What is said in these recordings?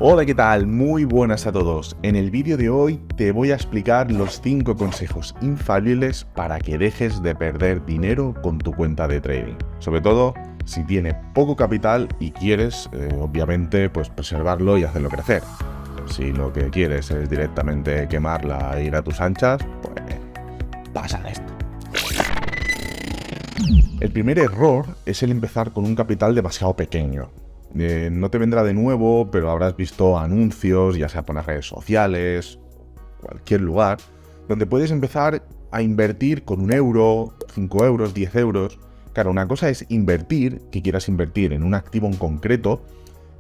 Hola, ¿qué tal? Muy buenas a todos. En el vídeo de hoy te voy a explicar los 5 consejos infalibles para que dejes de perder dinero con tu cuenta de trading. Sobre todo si tienes poco capital y quieres, obviamente, pues preservarlo y hacerlo crecer. Si lo que quieres es directamente quemarla e ir a tus anchas, pues pasa de esto. El primer error es el empezar con un capital demasiado pequeño. No te vendrá de nuevo, pero habrás visto anuncios, ya sea por las redes sociales, cualquier lugar, donde puedes empezar a invertir con 1 euro, 5 euros, 10 euros. Claro, una cosa es invertir, que quieras invertir en un activo en concreto,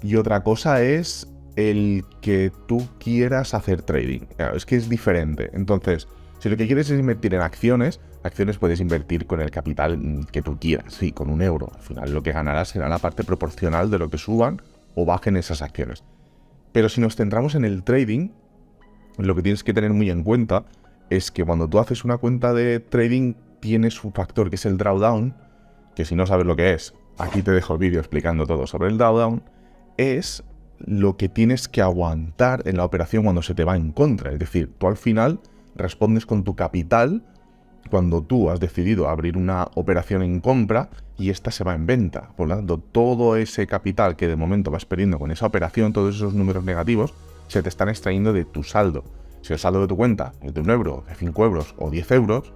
y otra cosa es el que tú quieras hacer trading. Claro, es que es diferente. Entonces, si lo que quieres es invertir en acciones puedes invertir con el capital que tú quieras, sí, con 1 euro. Al final lo que ganarás será la parte proporcional de lo que suban o bajen esas acciones. Pero si nos centramos en el trading, lo que tienes que tener muy en cuenta es que cuando tú haces una cuenta de trading tienes un factor que es el drawdown, que si no sabes lo que es, aquí te dejo el vídeo explicando todo sobre el drawdown, es lo que tienes que aguantar en la operación cuando se te va en contra. Es decir, tú al final respondes con tu capital cuando tú has decidido abrir una operación en compra y esta se va en venta. Por lo tanto, todo ese capital que de momento vas perdiendo con esa operación, todos esos números negativos, se te están extrayendo de tu saldo. Si el saldo de tu cuenta es de 1 euro, de 5 euros o 10 euros,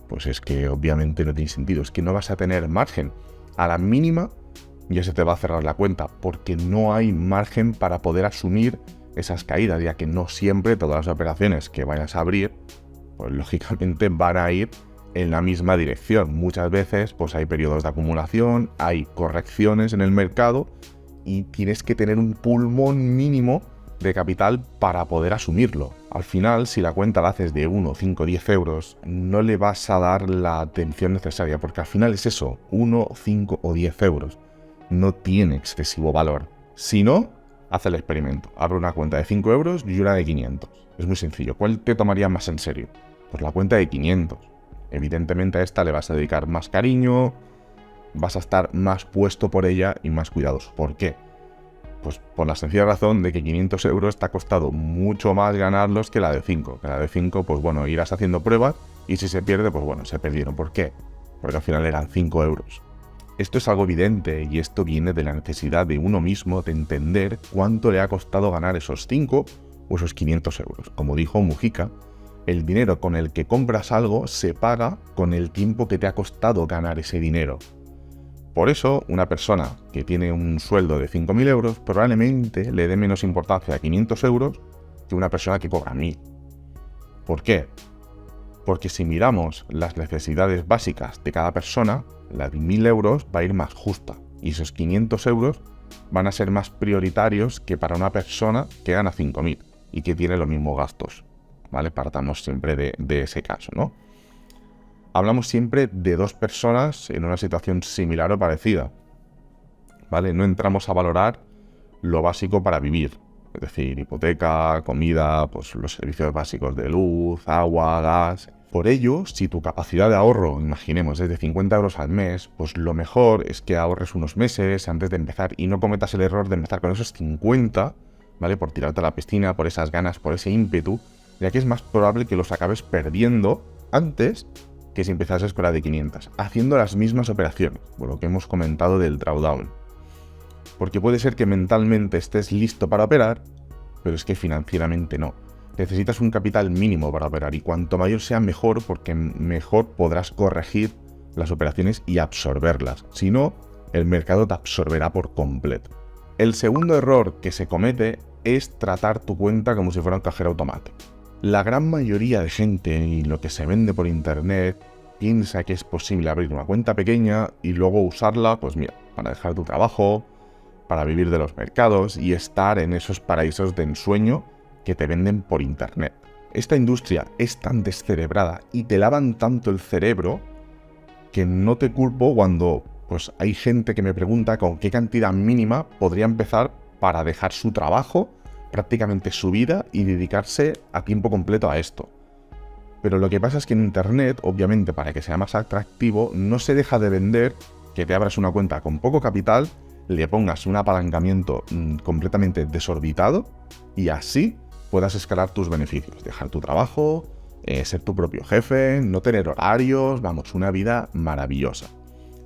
pues es que obviamente no tiene sentido. Es que no vas a tener margen. A la mínima ya se te va a cerrar la cuenta, porque no hay margen para poder asumir esas caídas, ya que no siempre todas las operaciones que vayas a abrir pues lógicamente van a ir en la misma dirección. Muchas veces pues hay periodos de acumulación, hay correcciones en el mercado y tienes que tener un pulmón mínimo de capital para poder asumirlo. Al final, si la cuenta la haces de 1, 5, 10 euros, no le vas a dar la atención necesaria, porque al final es eso, 1, 5 o 10 euros. No tiene excesivo valor. Si no, haz el experimento. Abre una cuenta de 5 euros y una de 500. Es muy sencillo. ¿Cuál te tomaría más en serio? Pues la cuenta de 500. Evidentemente a esta le vas a dedicar más cariño, vas a estar más puesto por ella y más cuidadoso. ¿Por qué? Pues por la sencilla razón de que 500 euros te ha costado mucho más ganarlos que la de 5. Que la de 5, pues bueno, irás haciendo pruebas y si se pierde, pues bueno, se perdieron. ¿Por qué? Porque al final eran 5 euros. Esto es algo evidente y esto viene de la necesidad de uno mismo de entender cuánto le ha costado ganar esos 5 o esos 500 euros. Como dijo Mujica, el dinero con el que compras algo se paga con el tiempo que te ha costado ganar ese dinero. Por eso, una persona que tiene un sueldo de 5.000 euros probablemente le dé menos importancia a 500 euros que una persona que cobra 1.000. ¿Por qué? Porque si miramos las necesidades básicas de cada persona, la de 1.000 euros va a ir más justa y esos 500 euros van a ser más prioritarios que para una persona que gana 5.000 y que tiene los mismos gastos, ¿vale? Partamos siempre de ese caso, ¿no? Hablamos siempre de dos personas en una situación similar o parecida, ¿vale? No entramos a valorar lo básico para vivir, es decir, hipoteca, comida, pues los servicios básicos de luz, agua, gas. Por ello, si tu capacidad de ahorro, imaginemos, es de 50 euros al mes, pues lo mejor es que ahorres unos meses antes de empezar y no cometas el error de empezar con esos 50, ¿vale? Por tirarte a la piscina, por esas ganas, por ese ímpetu, ya que es más probable que los acabes perdiendo antes que si empezases con la de 500, haciendo las mismas operaciones, por lo que hemos comentado del drawdown. Porque puede ser que mentalmente estés listo para operar, pero es que financieramente no. Necesitas un capital mínimo para operar y cuanto mayor sea mejor, porque mejor podrás corregir las operaciones y absorberlas. Si no, el mercado te absorberá por completo. El segundo error que se comete es tratar tu cuenta como si fuera un cajero automático. La gran mayoría de gente y lo que se vende por internet piensa que es posible abrir una cuenta pequeña y luego usarla, pues mira, para dejar tu trabajo, para vivir de los mercados y estar en esos paraísos de ensueño que te venden por internet. Esta industria es tan descerebrada y te lavan tanto el cerebro que no te culpo cuando pues hay gente que me pregunta con qué cantidad mínima podría empezar para dejar su trabajo, prácticamente su vida y dedicarse a tiempo completo a esto. Pero lo que pasa es que en internet, obviamente para que sea más atractivo, no se deja de vender que te abras una cuenta con poco capital le pongas un apalancamiento completamente desorbitado y así puedas escalar tus beneficios, dejar tu trabajo, ser tu propio jefe, no tener horarios, vamos, una vida maravillosa.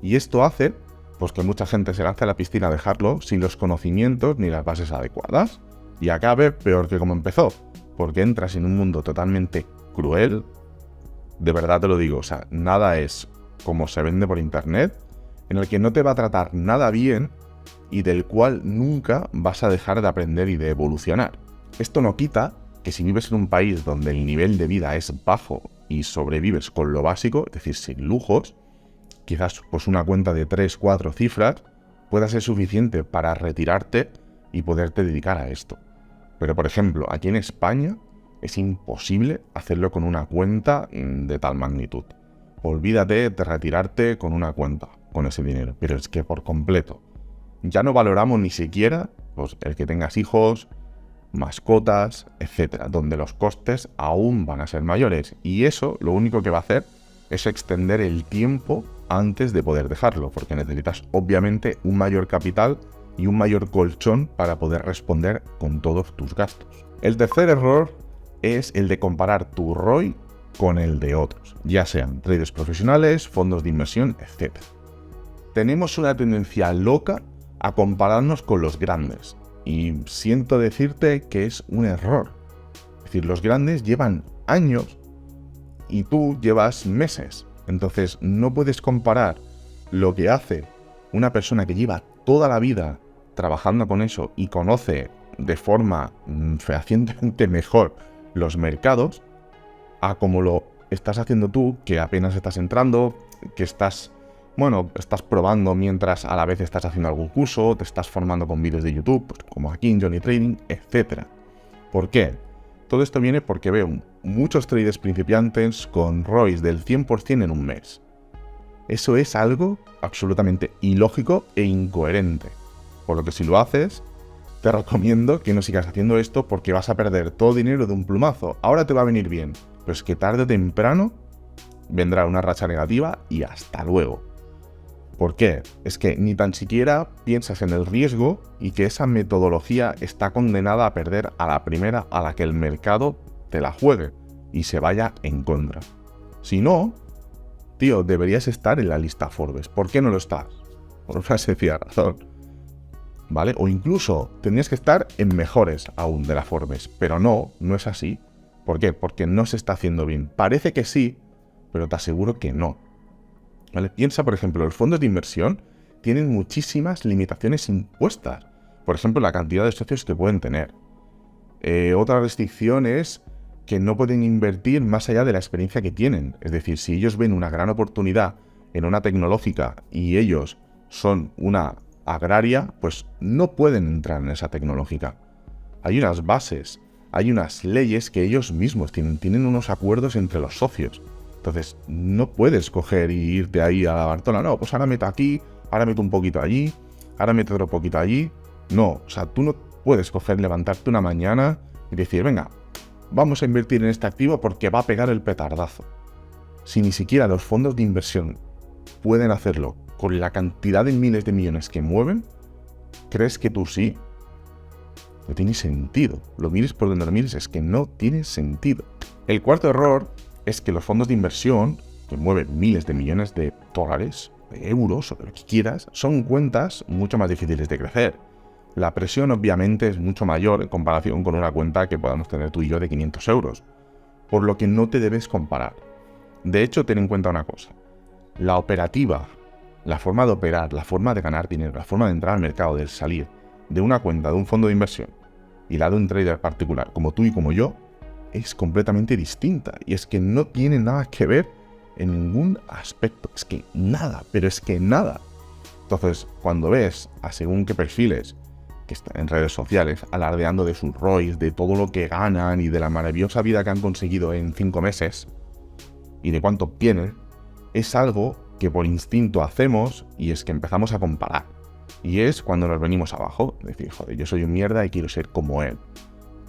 Y esto hace pues que mucha gente se lance a la piscina a dejarlo sin los conocimientos ni las bases adecuadas y acabe peor que como empezó, porque entras en un mundo totalmente cruel. De verdad te lo digo, o sea, nada es como se vende por internet, en el que no te va a tratar nada bien y del cual nunca vas a dejar de aprender y de evolucionar. Esto no quita que si vives en un país donde el nivel de vida es bajo y sobrevives con lo básico, es decir, sin lujos, quizás pues una cuenta de 3, 4 cifras pueda ser suficiente para retirarte y poderte dedicar a esto. Pero por ejemplo, aquí en España es imposible hacerlo con una cuenta de tal magnitud. Olvídate de retirarte con una cuenta, con ese dinero, pero es que por completo. Ya no valoramos ni siquiera pues, el que tengas hijos, mascotas, etcétera, donde los costes aún van a ser mayores. Y eso lo único que va a hacer es extender el tiempo antes de poder dejarlo, porque necesitas obviamente un mayor capital y un mayor colchón para poder responder con todos tus gastos. El tercer error es el de comparar tu ROI con el de otros, ya sean traders profesionales, fondos de inversión, etc. Tenemos una tendencia loca a compararnos con los grandes, y siento decirte que es un error. Es decir, los grandes llevan años y tú llevas meses. Entonces no puedes comparar lo que hace una persona que lleva toda la vida trabajando con eso y conoce de forma fehacientemente mejor los mercados a como lo estás haciendo tú, que apenas estás entrando, que estás probando mientras a la vez estás haciendo algún curso, te estás formando con vídeos de YouTube, pues, como aquí en Johnny Trading, etc. ¿Por qué? Todo esto viene porque veo muchos traders principiantes con ROIs del 100% en un mes. Eso es algo absolutamente ilógico e incoherente. Por lo que si lo haces, te recomiendo que no sigas haciendo esto porque vas a perder todo dinero de un plumazo. Ahora te va a venir bien, pero es que tarde o temprano vendrá una racha negativa y hasta luego. ¿Por qué? Es que ni tan siquiera piensas en el riesgo y que esa metodología está condenada a perder a la primera a la que el mercado te la juegue y se vaya en contra. Si no, tío, deberías estar en la lista Forbes. ¿Por qué no lo estás? Por una sencilla razón. ¿Vale? O incluso tendrías que estar en mejores aún de la Forbes, pero no es así. ¿Por qué? Porque no se está haciendo bien. Parece que sí, pero te aseguro que no. ¿Vale? Piensa, por ejemplo, los fondos de inversión tienen muchísimas limitaciones impuestas. Por ejemplo, la cantidad de socios que pueden tener. Otra restricción es que no pueden invertir más allá de la experiencia que tienen. Es decir, si ellos ven una gran oportunidad en una tecnológica y ellos son una agraria, pues no pueden entrar en esa tecnológica. Hay unas bases, hay unas leyes que ellos mismos tienen unos acuerdos entre los socios. Entonces, no puedes coger y irte ahí a la Bartola. No, pues ahora meto aquí, ahora meto un poquito allí, ahora meto otro poquito allí. No, o sea, tú no puedes coger, levantarte una mañana y decir, venga, vamos a invertir en este activo porque va a pegar el petardazo. Si ni siquiera los fondos de inversión pueden hacerlo con la cantidad de miles de millones que mueven, ¿crees que tú sí? No tiene sentido. Lo mires por donde lo mires, es que no tiene sentido. El cuarto error es que los fondos de inversión, que mueven miles de millones de dólares, de euros o de lo que quieras, son cuentas mucho más difíciles de crecer. La presión obviamente es mucho mayor en comparación con una cuenta que podamos tener tú y yo de 500 euros, por lo que no te debes comparar. De hecho, ten en cuenta una cosa. La operativa, la forma de operar, la forma de ganar dinero, la forma de entrar al mercado, de salir de una cuenta de un fondo de inversión y la de un trader particular como tú y como yo, es completamente distinta. Y es que no tiene nada que ver en ningún aspecto. Es que nada, pero es que nada. Entonces, cuando ves a según qué perfiles que están en redes sociales alardeando de sus ROIs, de todo lo que ganan y de la maravillosa vida que han conseguido en 5 meses y de cuánto obtienen, es algo que por instinto hacemos y es que empezamos a comparar. Y es cuando nos venimos abajo, decir, joder, yo soy un mierda y quiero ser como él.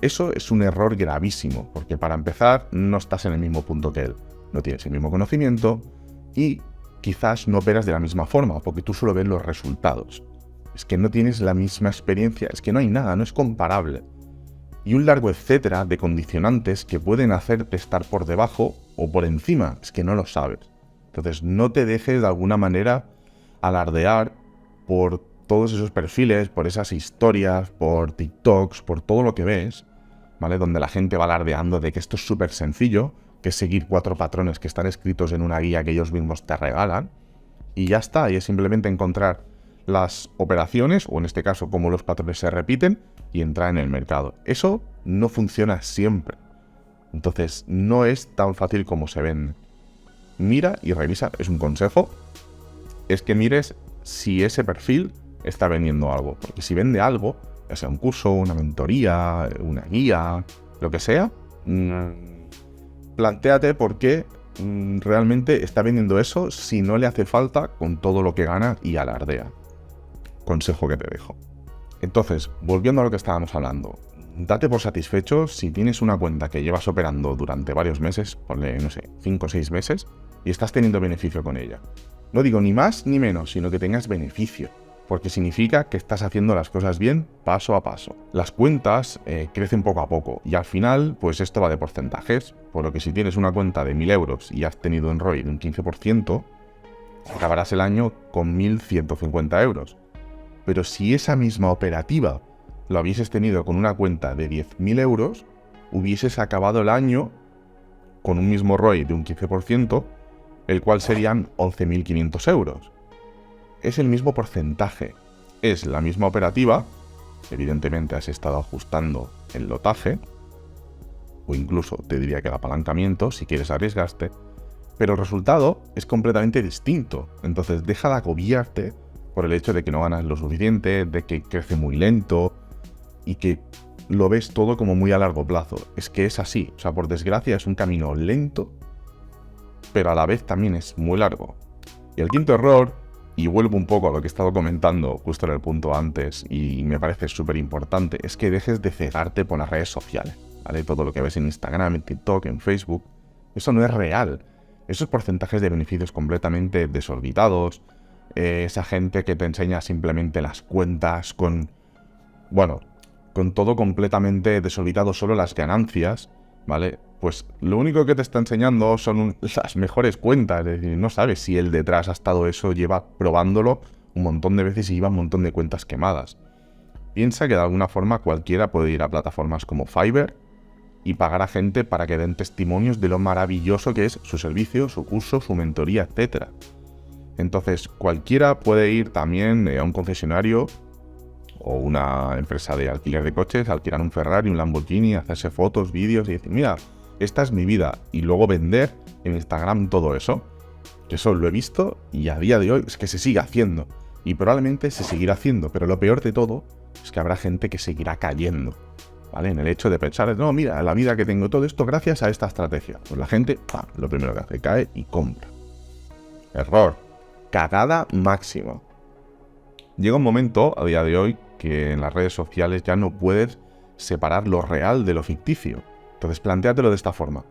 Eso es un error gravísimo, porque para empezar no estás en el mismo punto que él, no tienes el mismo conocimiento y quizás no operas de la misma forma, porque tú solo ves los resultados. es que no tienes la misma experiencia, es que no hay nada, no es comparable. Y un largo etcétera de condicionantes que pueden hacerte estar por debajo o por encima, es que no lo sabes. Entonces no te dejes de alguna manera alardear por todos esos perfiles, por esas historias, por TikToks, por todo lo que ves, ¿vale? Donde la gente va alardeando de que esto es súper sencillo, que es seguir 4 patrones que están escritos en una guía que ellos mismos te regalan, y ya está, y es simplemente encontrar las operaciones, o en este caso cómo los patrones se repiten, y entrar en el mercado. Eso no funciona siempre. Entonces no es tan fácil como se vende. Mira y revisa, es un consejo, es que mires si ese perfil está vendiendo algo. Porque si vende algo, ya sea un curso, una mentoría, una guía, lo que sea, plantéate por qué realmente está vendiendo eso si no le hace falta con todo lo que gana y alardea. Consejo que te dejo. Entonces, volviendo a lo que estábamos hablando, date por satisfecho si tienes una cuenta que llevas operando durante varios meses, ponle, no sé, 5 o 6 meses, y estás teniendo beneficio con ella. No digo ni más ni menos, sino que tengas beneficio, porque significa que estás haciendo las cosas bien paso a paso. Las cuentas crecen poco a poco, y al final, pues esto va de porcentajes, por lo que si tienes una cuenta de 1.000 euros y has tenido un ROI de un 15%, acabarás el año con 1.150 euros. Pero si esa misma operativa lo hubieses tenido con una cuenta de 10.000 euros, hubieses acabado el año con un mismo ROI de un 15%, el cual serían 11.500 euros. Es el mismo porcentaje, es la misma operativa, evidentemente has estado ajustando el lotaje, o incluso te diría que el apalancamiento, si quieres arriesgarte, pero el resultado es completamente distinto. Entonces deja de agobiarte por el hecho de que no ganas lo suficiente, de que crece muy lento y que lo ves todo como muy a largo plazo. Es que es así, o sea, por desgracia es un camino lento, pero a la vez también es muy largo. Y el quinto error, y vuelvo un poco a lo que he estado comentando justo en el punto antes, y me parece súper importante, es que dejes de cegarte por las redes sociales, ¿vale? Todo lo que ves en Instagram, en TikTok, en Facebook, eso no es real. Esos porcentajes de beneficios completamente desorbitados, esa gente que te enseña simplemente las cuentas con todo completamente desorbitado, solo las ganancias, ¿vale? Pues lo único que te está enseñando son las mejores cuentas, es decir, no sabes si el detrás ha estado eso, lleva probándolo un montón de veces y lleva un montón de cuentas quemadas. Piensa que de alguna forma cualquiera puede ir a plataformas como Fiverr y pagar a gente para que den testimonios de lo maravilloso que es su servicio, su curso, su mentoría, etc. Entonces cualquiera puede ir también a un concesionario o una empresa de alquiler de coches, alquilar un Ferrari, un Lamborghini, hacerse fotos, vídeos y decir, mira, esta es mi vida, y luego vender en Instagram todo eso. Eso lo he visto y a día de hoy es que se sigue haciendo, y probablemente se seguirá haciendo, pero lo peor de todo es que habrá gente que seguirá cayendo, ¿vale? En el hecho de pensar, no, mira, la vida que tengo, todo esto gracias a esta estrategia. Pues la gente, lo primero que hace, cae y compra. Error. Cagada máxima. Llega un momento, a día de hoy, que en las redes sociales ya no puedes separar lo real de lo ficticio. Entonces plantéatelo de esta forma.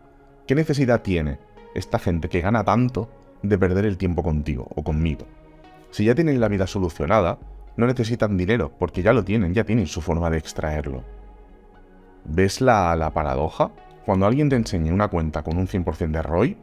¿Qué necesidad tiene esta gente que gana tanto de perder el tiempo contigo o conmigo? Si ya tienen la vida solucionada, no necesitan dinero, porque ya lo tienen, ya tienen su forma de extraerlo. ¿Ves la paradoja? Cuando alguien te enseña una cuenta con un 100% de ROI,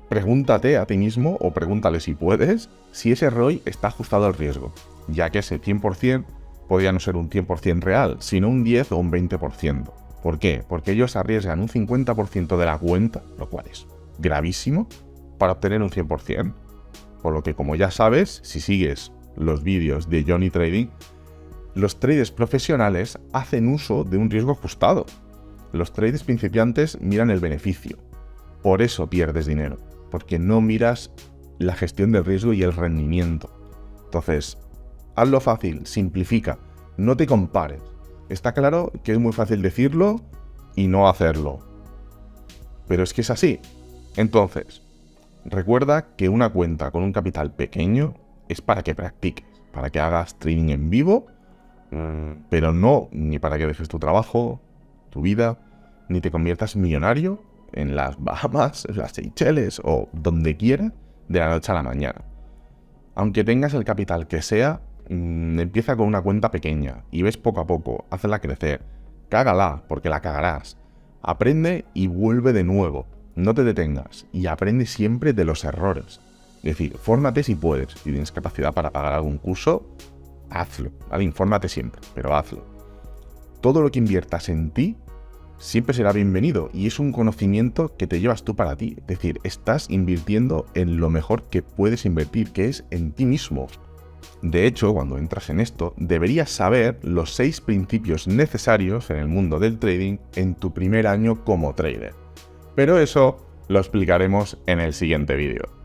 pregúntate a ti mismo, o pregúntale si puedes, si ese ROI está ajustado al riesgo, ya que ese 100% podría no ser un 100% real, sino un 10 o un 20%. ¿Por qué? Porque ellos arriesgan un 50% de la cuenta, lo cual es gravísimo, para obtener un 100%. Por lo que, como ya sabes, si sigues los vídeos de Johnny Trading, los traders profesionales hacen uso de un riesgo ajustado. Los traders principiantes miran el beneficio. Por eso pierdes dinero, porque no miras la gestión del riesgo y el rendimiento. Entonces, hazlo fácil, simplifica, no te compares. Está claro que es muy fácil decirlo y no hacerlo, pero es que es así. Entonces, recuerda que una cuenta con un capital pequeño es para que practiques, para que hagas trading en vivo, pero no ni para que dejes tu trabajo, tu vida, ni te conviertas millonario en las Bahamas, en las Seychelles o donde quieras de la noche a la mañana. Aunque tengas el capital que sea, Empieza con una cuenta pequeña y ves poco a poco, hazla crecer. Cágala, porque la cagarás. Aprende y vuelve de nuevo. No te detengas y aprende siempre de los errores. Es decir, fórmate si puedes. Si tienes capacidad para pagar algún curso, hazlo. ¿Vale? Infórmate siempre, pero hazlo. Todo lo que inviertas en ti siempre será bienvenido y es un conocimiento que te llevas tú para ti. Es decir, estás invirtiendo en lo mejor que puedes invertir, que es en ti mismo. De hecho, cuando entras en esto, deberías saber los 6 principios necesarios en el mundo del trading en tu primer año como trader. Pero eso lo explicaremos en el siguiente vídeo.